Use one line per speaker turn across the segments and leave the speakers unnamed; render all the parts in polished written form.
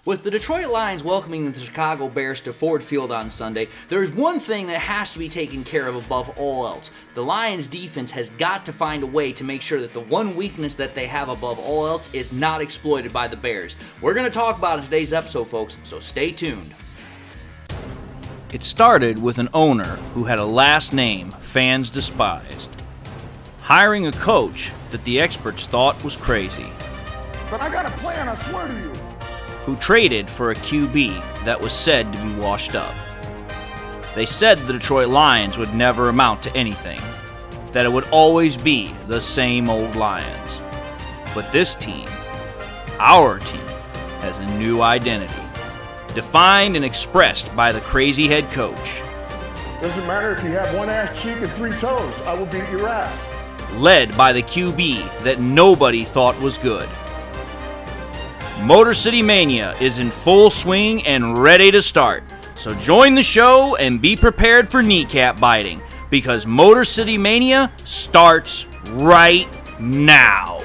With the Detroit Lions welcoming the Chicago Bears to Ford Field on Sunday, there's one thing that has to be taken care of above all else. The Lions defense has got to find a way to make sure that the one weakness that they have above all else is not exploited by the Bears. We're going to talk about it in today's episode, folks, so stay tuned. It started with an owner who had a last name fans despised, hiring a coach that the experts thought was crazy.
But I got a plan, I swear to you.
Who traded for a QB that was said to be washed up. They said the Detroit Lions would never amount to anything, that it would always be the same old Lions. But this team, our team, has a new identity, defined and expressed by the crazy head coach.
Doesn't matter if you have one ass cheek and three toes, I will beat your ass.
Led by the QB that nobody thought was good. Motor City Mania is in full swing and ready to start. So join the show and be prepared for kneecap biting, because Motor City Mania starts right now.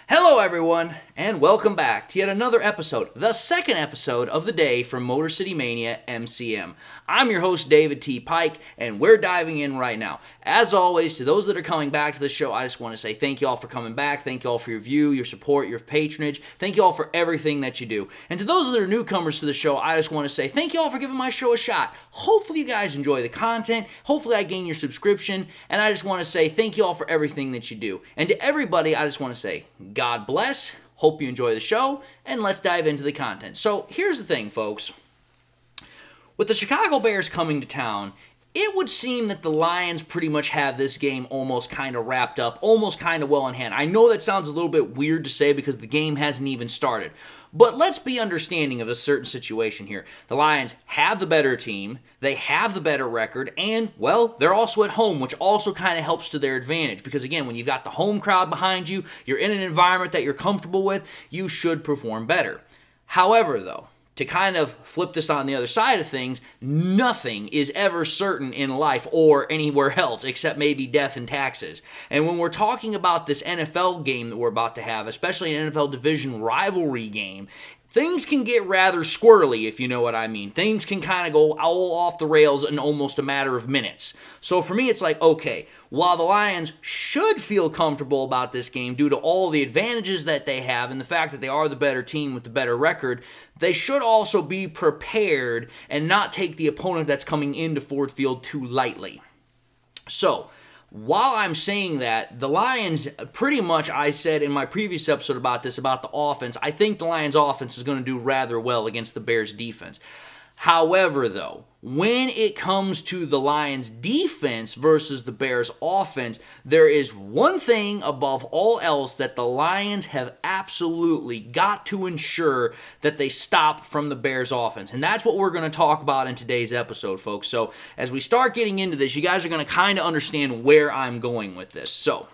Hello everyone, and welcome back to yet another episode, the second episode of the day from Motor City Mania MCM. I'm your host, David T. Pike, and we're diving in right now. As always, to those that are coming back to the show, I just want to say thank you all for coming back. Thank you all for your view, your support, your patronage. Thank you all for everything that you do. And to those that are newcomers to the show, I just want to say thank you all for giving my show a shot. Hopefully you guys enjoy the content. Hopefully I gain your subscription. And I just want to say thank you all for everything that you do. And to everybody, I just want to say God bless. Hope you enjoy the show, and let's dive into the content. So here's the thing, folks. With the Chicago Bears coming to town, it would seem that the Lions pretty much have this game almost kind of wrapped up, almost kind of well in hand. I know that sounds a little bit weird to say because the game hasn't even started. But let's be understanding of a certain situation here. The Lions have the better team, they have the better record, and, well, they're also at home, which also kind of helps to their advantage. Because, again, when you've got the home crowd behind you, you're in an environment that you're comfortable with, you should perform better. However, though, to kind of flip this on the other side of things, nothing is ever certain in life or anywhere else except maybe death and taxes. And when we're talking about this NFL game that we're about to have, especially an NFL division rivalry game, things can get rather squirrely, if you know what I mean. Things can kind of go all off the rails in almost a matter of minutes. So for me, it's like, okay, while the Lions should feel comfortable about this game due to all the advantages that they have and the fact that they are the better team with the better record, they should also be prepared and not take the opponent that's coming into Ford Field too lightly. So, while I'm saying that, the Lions, pretty much I said in my previous episode about this, about the offense, I think the Lions offense is going to do rather well against the Bears defense. However, though, when it comes to the Lions defense versus the Bears offense, there is one thing above all else that the Lions have absolutely got to ensure that they stop from the Bears offense. And that's what we're going to talk about in today's episode, folks. So as we start getting into this, you guys are going to kind of understand where I'm going with this. So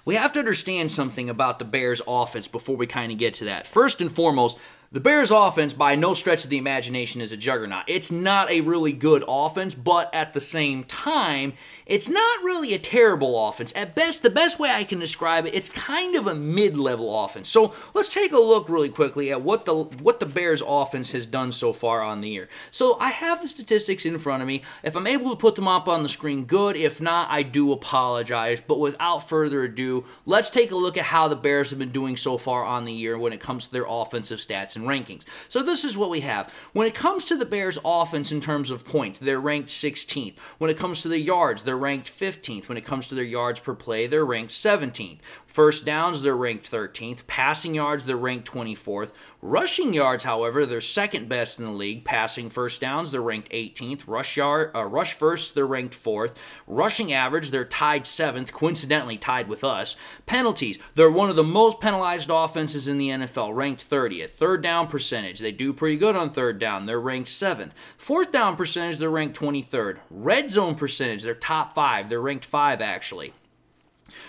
we have to understand something about the Bears offense before we kind of get to that. First and foremost, the Bears offense, by no stretch of the imagination, is a juggernaut. It's not a really good offense, but at the same time, it's not really a terrible offense. At best, the best way I can describe it, it's kind of a mid-level offense. So let's take a look really quickly at what the Bears offense has done so far on the year. So I have the statistics in front of me. If I'm able to put them up on the screen, good. If not, I do apologize. But without further ado, let's take a look at how the Bears have been doing so far on the year when it comes to their offensive stats and rankings. So this is what we have. When it comes to the Bears offense in terms of points, they're ranked 16th. When it comes to the yards, they're ranked 15th. When it comes to their yards per play, they're ranked 17th. First downs, they're ranked 13th. Passing yards, they're ranked 24th. Rushing yards, however, they're second best in the league. Passing first downs, they're ranked 18th. Rush first, they're ranked 4th. Rushing average, they're tied 7th, coincidentally tied with us. Penalties, they're one of the most penalized offenses in the NFL, ranked 30th. Third down percentage, they do pretty good on third down. They're ranked 7th. Fourth down percentage, they're ranked 23rd. Red zone percentage, they're top 5. They're ranked 5, actually.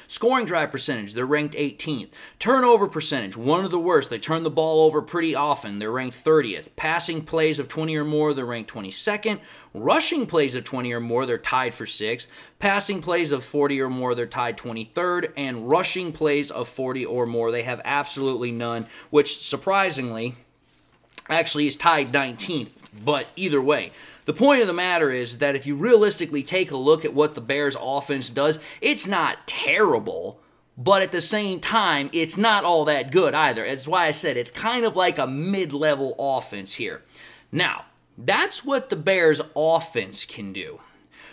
Scoring drive percentage, they're ranked 18th. Turnover percentage, one of the worst. They turn the ball over pretty often. They're ranked 30th. Passing plays of 20 or more, they're ranked 22nd. Rushing plays of 20 or more, they're tied for 6th. Passing plays of 40 or more, they're tied 23rd. And rushing plays of 40 or more, they have absolutely none, which surprisingly actually is tied 19th. But either way, the point of the matter is that if you realistically take a look at what the Bears offense does, it's not terrible, but at the same time, it's not all that good either. That's why I said it's kind of like a mid-level offense here. Now, that's what the Bears offense can do.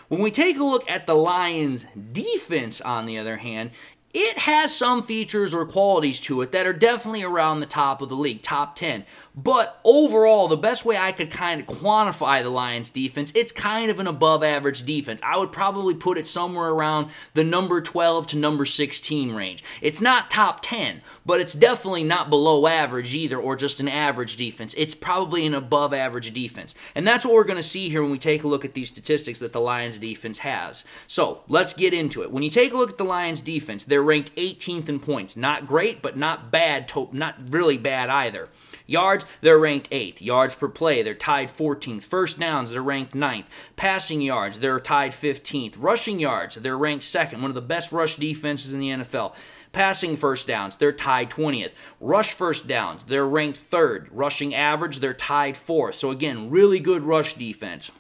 When we take a look at the Lions defense, on the other hand, it has some features or qualities to it that are definitely around the top of the league, top 10. But overall, the best way I could kind of quantify the Lions defense, it's kind of an above average defense. I would probably put it somewhere around the number 12 to number 16 range. It's not top 10, but it's definitely not below average either, or just an average defense. It's probably an above average defense. And that's what we're going to see here when we take a look at these statistics that the Lions defense has. So let's get into it. When you take a look at the Lions defense, they're ranked 18th in points. Not great, but not bad, not really bad either. Yards, they're ranked 8th. Yards per play, they're tied 14th. First downs, they're ranked 9th. Passing yards, they're tied 15th. Rushing yards, they're ranked 2nd. One of the best rush defenses in the NFL. Passing first downs, they're tied 20th. Rush first downs, they're ranked 3rd. Rushing average, they're tied 4th. So again, really good rush defense.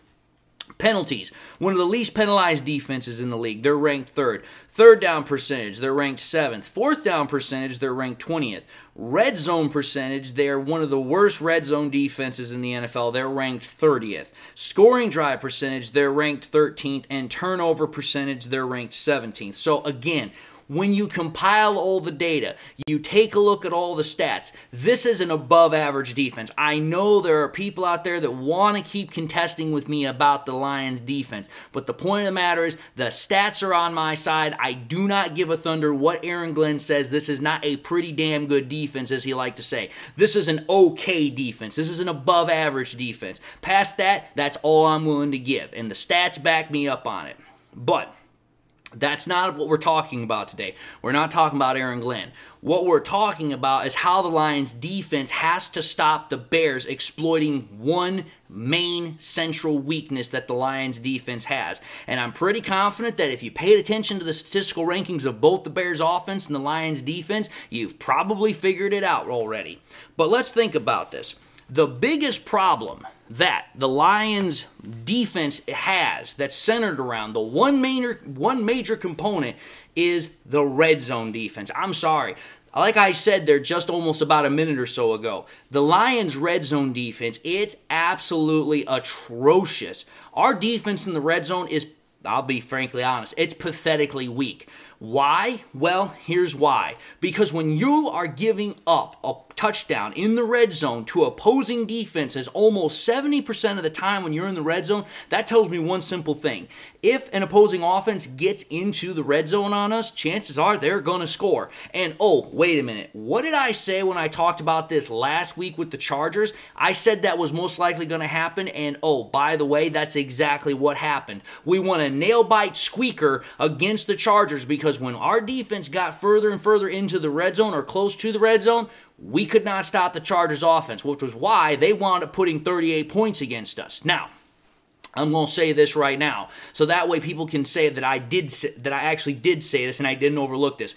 Penalties, one of the least penalized defenses in the league. They're ranked 3rd. Third down percentage, they're ranked 7th. Fourth down percentage, they're ranked 20th. Red zone percentage, they're one of the worst red zone defenses in the NFL. They're ranked 30th. Scoring drive percentage, they're ranked 13th. And turnover percentage, they're ranked 17th. So again, when you compile all the data, you take a look at all the stats, this is an above average defense. I know there are people out there that want to keep contesting with me about the Lions defense, but the point of the matter is the stats are on my side. I do not give a thunder what Aaron Glenn says. This is not a pretty damn good defense, as he likes to say. This is an okay defense. This is an above average defense. Past that, that's all I'm willing to give, and the stats back me up on it. But that's not what we're talking about today. We're not talking about Aaron Glenn. What we're talking about is how the Lions defense has to stop the Bears exploiting one main central weakness that the Lions defense has. And I'm pretty confident that if you paid attention to the statistical rankings of both the Bears offense and the Lions defense, you've probably figured it out already. But let's think about this. The biggest problem that the Lions defense has that's centered around the one major component is the red zone defense. I'm sorry. Like I said there just almost about a minute or so ago, the Lions red zone defense, it's absolutely atrocious. Our defense in the red zone is, I'll be frankly honest, it's pathetically weak. Why? Well, here's why. Because when you are giving up a touchdown in the red zone to opposing defenses almost 70% of the time when you're in the red zone, that tells me one simple thing. If an opposing offense gets into the red zone on us, chances are they're going to score. And oh, wait a minute. What did I say when I talked about this last week with the Chargers? I said that was most likely going to happen, and oh, by the way, that's exactly what happened. We won a nail-bite squeaker against the Chargers because when our defense got further and further into the red zone or close to the red zone, we could not stop the Chargers offense, which was why they wound up putting 38 points against us. Now, I'm going to say this right now, so that way people can say that I actually did say this and I didn't overlook this.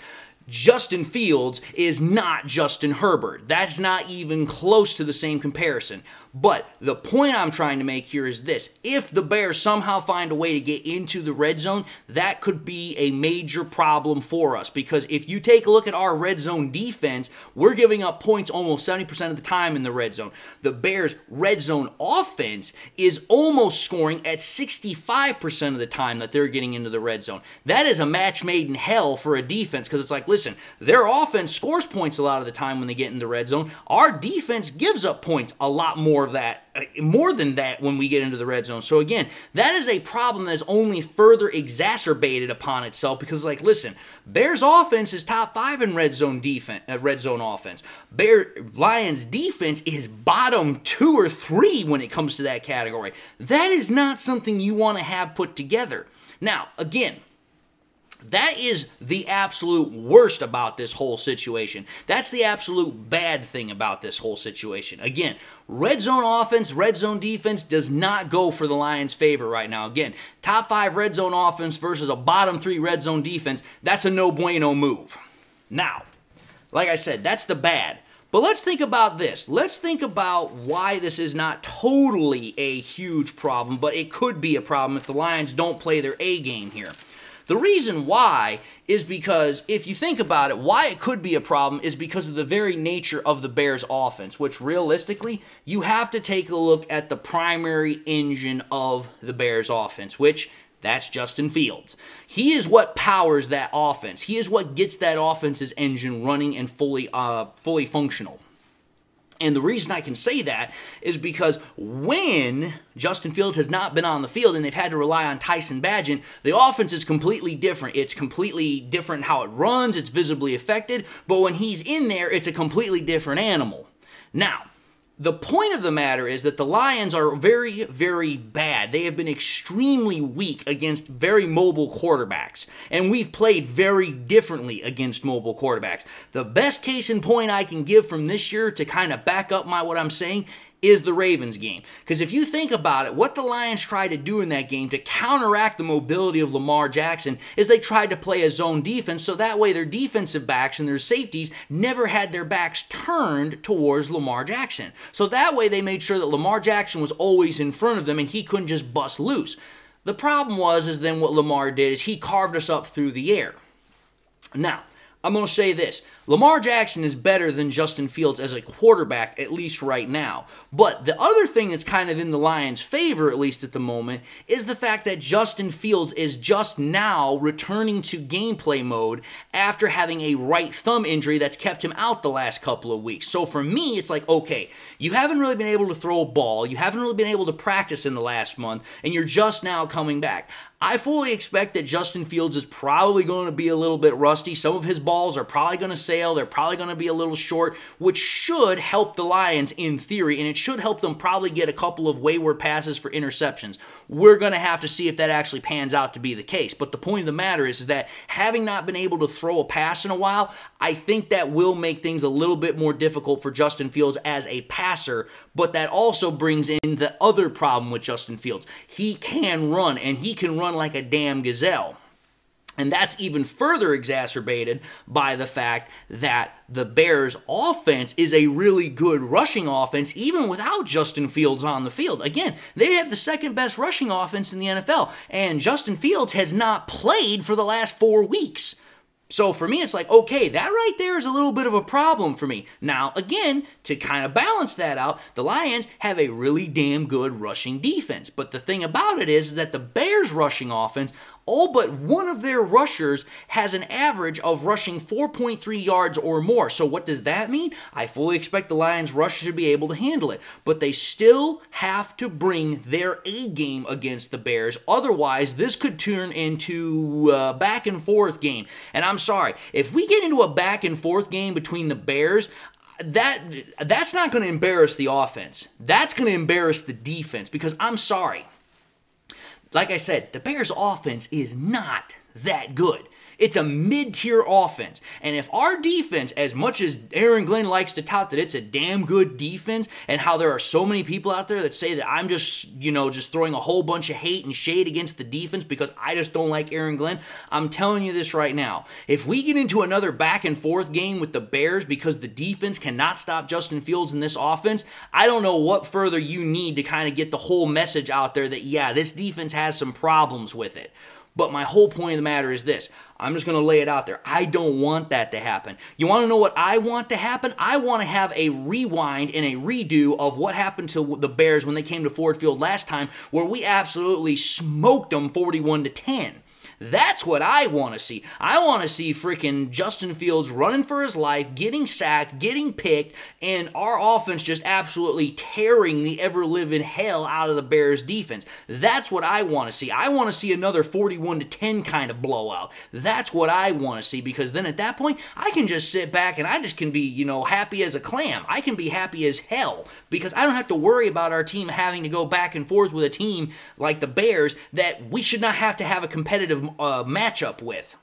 Justin Fields is not Justin Herbert. That's not even close to the same comparison. But the point I'm trying to make here is this. If the Bears somehow find a way to get into the red zone, that could be a major problem for us. Because if you take a look at our red zone defense, we're giving up points almost 70% of the time in the red zone. The Bears' red zone offense is almost scoring at 65% of the time that they're getting into the red zone. That is a match made in hell for a defense because it's like, listen, their offense scores points a lot of the time when they get in the red zone. Our defense gives up points a lot more than that when we get into the red zone. So again, that is a problem that is only further exacerbated upon itself because, like, listen, Bears offense is top 5 in red zone offense. Lions defense is bottom 2 or 3 when it comes to that category. That is not something you want to have put together. Now, again, That is the absolute worst about this whole situation. That's the absolute bad thing about this whole situation. Again, red zone offense, red zone defense does not go for the Lions' favor right now. Again, top 5 red zone offense versus a bottom 3 red zone defense, that's a no bueno move. Now, like I said, that's the bad. But let's think about this. Let's think about why this is not totally a huge problem, but it could be a problem if the Lions don't play their A game here. The reason why is because, if you think about it, why it could be a problem is because of the very nature of the Bears' offense, which realistically, you have to take a look at the primary engine of the Bears' offense, which that's Justin Fields. He is what powers that offense. He is what gets that offense's engine running and fully functional. And the reason I can say that is because when Justin Fields has not been on the field and they've had to rely on Tyson Bagent, the offense is completely different. It's completely different how it runs. It's visibly affected. But when he's in there, it's a completely different animal. Now, the point of the matter is that the Lions are very, very bad. They have been extremely weak against very mobile quarterbacks, and we've played very differently against mobile quarterbacks. The best case in point I can give from this year to kind of back up what I'm saying is the Ravens game. Because if you think about it, what the Lions tried to do in that game to counteract the mobility of Lamar Jackson is they tried to play a zone defense, so that way their defensive backs and their safeties never had their backs turned towards Lamar Jackson. So that way they made sure that Lamar Jackson was always in front of them and he couldn't just bust loose. The problem is then what Lamar did is he carved us up through the air. Now, I'm going to say this. Lamar Jackson is better than Justin Fields as a quarterback, at least right now. But the other thing that's kind of in the Lions' favor, at least at the moment, is the fact that Justin Fields is just now returning to gameplay mode after having a right thumb injury that's kept him out the last couple of weeks. So for me, it's like, okay, you haven't really been able to throw a ball, you haven't really been able to practice in the last month, and you're just now coming back. I fully expect that Justin Fields is probably going to be a little bit rusty. Some of his balls are probably going to sail. They're probably going to be a little short, which should help the Lions in theory, and it should help them probably get a couple of wayward passes for interceptions. We're going to have to see if that actually pans out to be the case. But the point of the matter is that having not been able to throw a pass in a while, I think that will make things a little bit more difficult for Justin Fields as a passer, but that also brings in the other problem with Justin Fields. He can run, and he can run like a damn gazelle. And that's even further exacerbated by the fact that the Bears' offense is a really good rushing offense even without Justin Fields on the field. Again, they have the second best rushing offense in the NFL, and Justin Fields has not played for the last 4 weeks. So for me, it's like, okay, that right there is a little bit of a problem for me. Now, again, to kind of balance that out, the Lions have a really damn good rushing defense. But the thing about it is that the Bears' rushing offense, all but one of their rushers has an average of rushing 4.3 yards or more. So what does that mean? I fully expect the Lions' rush to be able to handle it. But they still have to bring their A game against the Bears. Otherwise, this could turn into a back and forth game. And I'm sorry, if we get into a back and forth game between the Bears, that's not going to embarrass the offense. That's going to embarrass the defense, because I'm sorry. Like I said, the Bears' offense is not that good. It's a mid-tier offense. And if our defense, as much as Aaron Glenn likes to tout that it's a damn good defense, and how there are so many people out there that say that I'm just throwing a whole bunch of hate and shade against the defense because I just don't like Aaron Glenn, I'm telling you this right now. If we get into another back and forth game with the Bears because the defense cannot stop Justin Fields in this offense, I don't know what further you need to kind of get the whole message out there that, yeah, this defense has some problems with it. But my whole point of the matter is this. I'm just going to lay it out there. I don't want that to happen. You want to know what I want to happen? I want to have a rewind and a redo of what happened to the Bears when they came to Ford Field last time, where we absolutely smoked them 41-10. That's what I want to see. I want to see freaking Justin Fields running for his life, getting sacked, getting picked, and our offense just absolutely tearing the ever-living hell out of the Bears' defense. That's what I want to see. I want to see another 41-10 kind of blowout. That's what I want to see, because then at that point, I can just sit back and I just can be, happy as a clam. I can be happy as hell, because I don't have to worry about our team having to go back and forth with a team like the Bears that we should not have to have a competitive matchup with.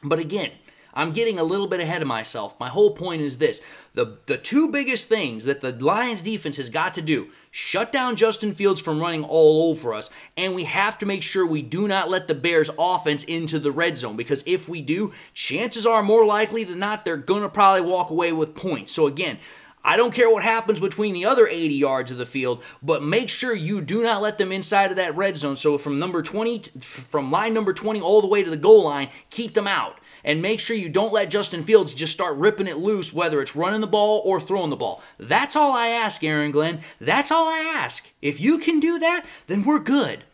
But again, I'm getting a little bit ahead of myself. My whole point is this. The two biggest things that the Lions defense has got to do, shut down Justin Fields from running all over us, and we have to make sure we do not let the Bears offense into the red zone, because if we do, chances are more likely than not they're going to probably walk away with points. So again, I don't care what happens between the other 80 yards of the field, but make sure you do not let them inside of that red zone. So from line number 20 all the way to the goal line, keep them out. And make sure you don't let Justin Fields just start ripping it loose, whether it's running the ball or throwing the ball. That's all I ask, Aaron Glenn. That's all I ask. If you can do that, then we're good.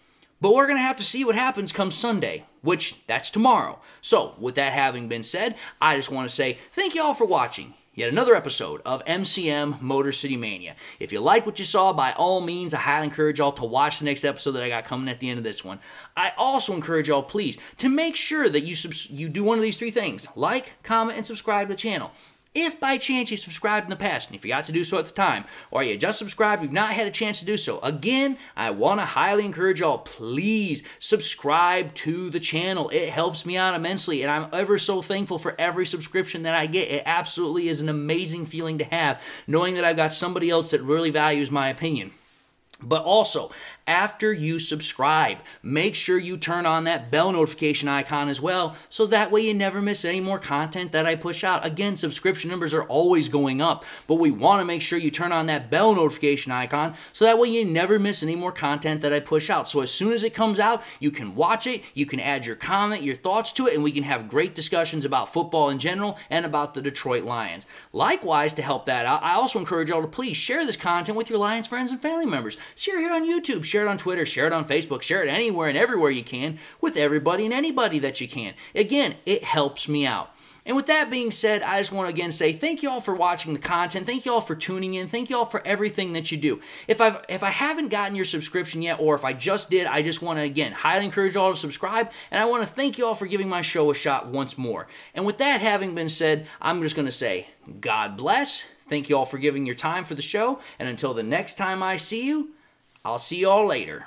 But we're going to have to see what happens come Sunday, which that's tomorrow. So with that having been said, I just want to say thank you all for watching yet another episode of MCM Motor City Mania. If you like what you saw, by all means, I highly encourage y'all to watch the next episode that I got coming at the end of this one. I also encourage y'all, please, to make sure that you do one of these three things. Like, comment, and subscribe to the channel. If by chance you subscribed in the past and you forgot to do so at the time, or you just subscribed, you've not had a chance to do so, again, I want to highly encourage y'all, please subscribe to the channel. It helps me out immensely, and I'm ever so thankful for every subscription that I get. It absolutely is an amazing feeling to have, knowing that I've got somebody else that really values my opinion. But also, after you subscribe, make sure you turn on that bell notification icon as well, so that way you never miss any more content that I push out. Again, subscription numbers are always going up, but we want to make sure you turn on that bell notification icon, so that way you never miss any more content that I push out. So as soon as it comes out, you can watch it, you can add your comment, your thoughts to it, and we can have great discussions about football in general and about the Detroit Lions. Likewise, to help that out, I also encourage y'all to please share this content with your Lions friends and family members. Share it here on YouTube, share it on Twitter, share it on Facebook, share it anywhere and everywhere you can with everybody and anybody that you can. Again, it helps me out. And with that being said, I just want to again say thank you all for watching the content. Thank you all for tuning in. Thank you all for everything that you do. If I haven't gotten your subscription yet, or if I just did, I just want to again highly encourage you all to subscribe, and I want to thank you all for giving my show a shot once more. And with that having been said, I'm just going to say God bless. Thank you all for giving your time for the show, and until the next time I see you, I'll see you all later.